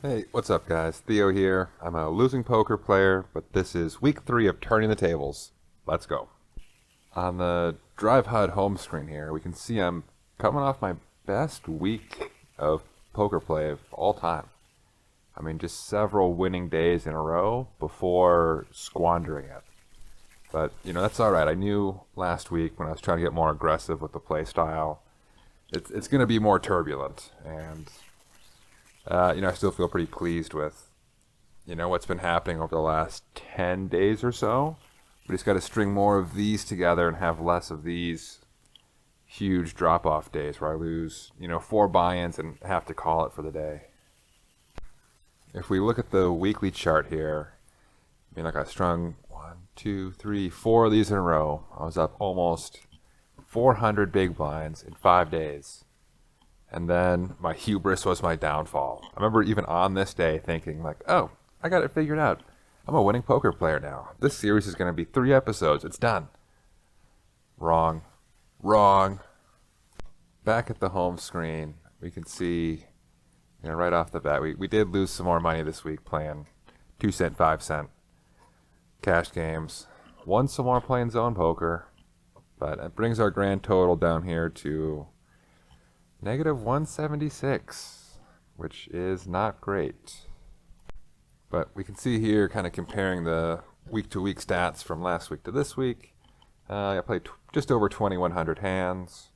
Hey, what's up guys? Theo here. I'm a losing poker player, but this is week 3 of Turning the Tables. Let's go. On the Drive HUD home screen here, we can see I'm coming off my best week of poker play of all time. I mean, just several winning days in a row before squandering it. But, that's alright. I knew last week when I was trying to get more aggressive with the play style, it's going to be more turbulent, and I still feel pretty pleased with, what's been happening over the last 10 days or so. We just got to string more of these together and have less of these huge drop-off days where I lose, 4 buy-ins and have to call it for the day. If we look at the weekly chart here, I strung 4 of these in a row. I was up almost 400 big blinds in 5 days. And then my hubris was my downfall. I remember even on this day thinking oh, I got it figured out. I'm a winning poker player now. This series is going to be 3 episodes. It's done. Wrong. Back at the home screen, we can see, right off the bat, we did lose some more money this week playing 2 cent, 5 cent cash games. Won some more playing zone poker. But it brings our grand total down here to negative 176, which is not great. But we can see here, kind of comparing the week-to-week stats from last week to this week. I played just over 2,100 hands.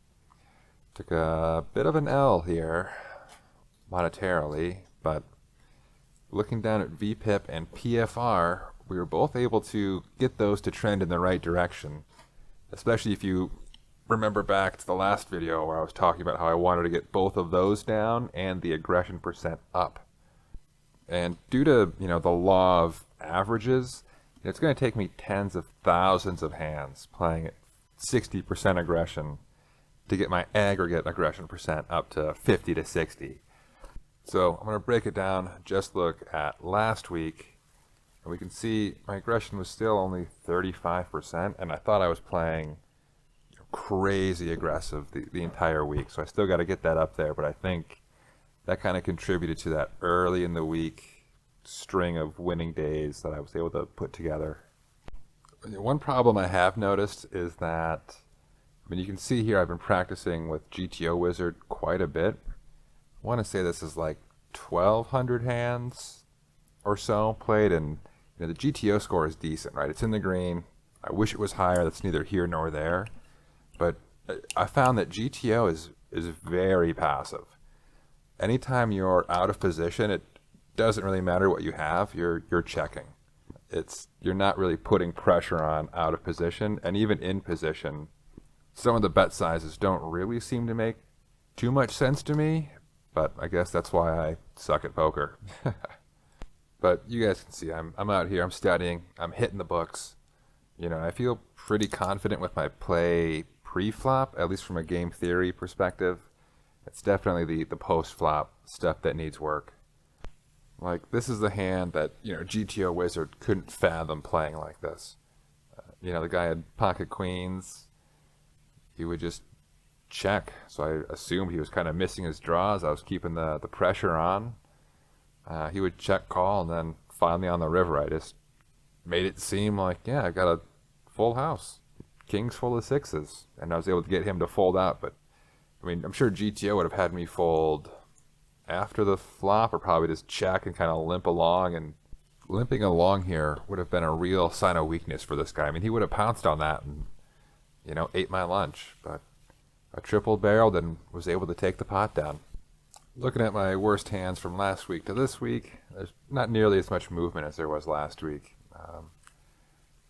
Took a bit of an L here, monetarily, but looking down at VPIP and PFR, we were both able to get those to trend in the right direction, especially if you remember back to the last video where I was talking about how I wanted to get both of those down and the aggression percent up. And due to, the law of averages, it's going to take me tens of thousands of hands playing at 60% aggression to get my aggregate aggression percent up to 50 to 60. So I'm going to break it down, just look at last week, and we can see my aggression was still only 35%, and I thought I was playing crazy aggressive the entire week, so I still got to get that up there, but I think that kind of contributed to that early in the week string of winning days that I was able to put together. One problem I have noticed is that, you can see here I've been practicing with GTO Wizard quite a bit. I want to say this is 1,200 hands or so played, and the GTO score is decent, right? It's in the green. I wish it was higher. That's neither here nor there. But I found that GTO is very passive. Anytime you're out of position, it doesn't really matter what you have. You're checking. You're not really putting pressure on out of position, and even in position, some of the bet sizes don't really seem to make too much sense to me. But I guess that's why I suck at poker. But you guys can see I'm out here. I'm studying. I'm hitting the books. I feel pretty confident with my play pre-flop, at least from a game theory perspective. It's definitely the post-flop stuff that needs work. This is the hand that, GTO Wizard couldn't fathom playing like this. The guy had pocket queens. He would just check. So I assumed he was kind of missing his draws. I was keeping the pressure on. He would check call, and then finally on the river, I just made it seem like, yeah, I got a full house. Kings full of sixes, and I was able to get him to fold out. But I'm sure GTO would have had me fold after the flop, or probably just check and kind of limp along. And limping along here would have been a real sign of weakness for this guy. He would have pounced on that and ate my lunch. But I triple barreled and was able to take the pot down. Looking at my worst hands from last week to this week, there's not nearly as much movement as there was last week.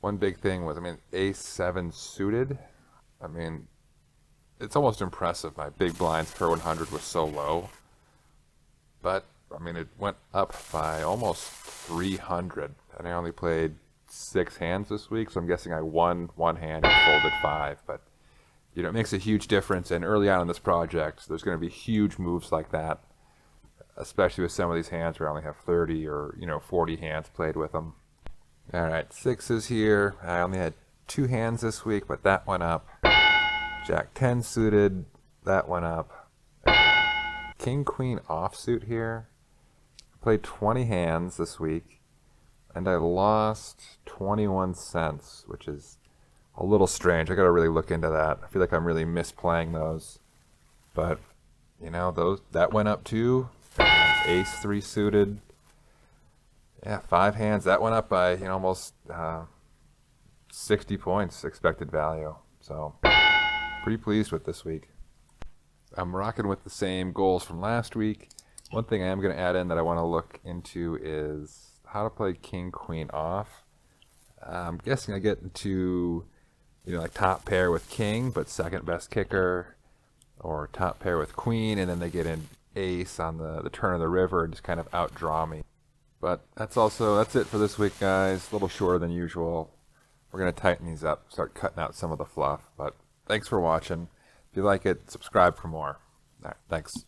One big thing was, ace-7 suited. It's almost impressive. My big blinds per 100 was so low. But, it went up by almost 300. And I only played 6 hands this week, so I'm guessing I won 1 hand and folded 5. But, it makes a huge difference. And early on in this project, there's going to be huge moves like that, especially with some of these hands where I only have 30 or, 40 hands played with them. All right, 6s here. I only had 2 hands this week, but that went up. Jack 10 suited, that went up. King Queen offsuit here. Played 20 hands this week, and I lost 21 cents, which is a little strange. I gotta really look into that. I feel like I'm really misplaying those. But, you know, that went up too. Ace 3 suited. Yeah, 5 hands. That went up by, almost 60 points expected value. So, pretty pleased with this week. I'm rocking with the same goals from last week. One thing I am going to add in that I want to look into is how to play king queen off. I'm guessing I get into like top pair with king but second best kicker, or top pair with queen and then they get an ace on the turn of the river and just kind of outdraw me. But that's it for this week, guys. A little shorter than usual. We're going to tighten these up, start cutting out some of the fluff. But thanks for watching. If you like it, subscribe for more. All right, thanks.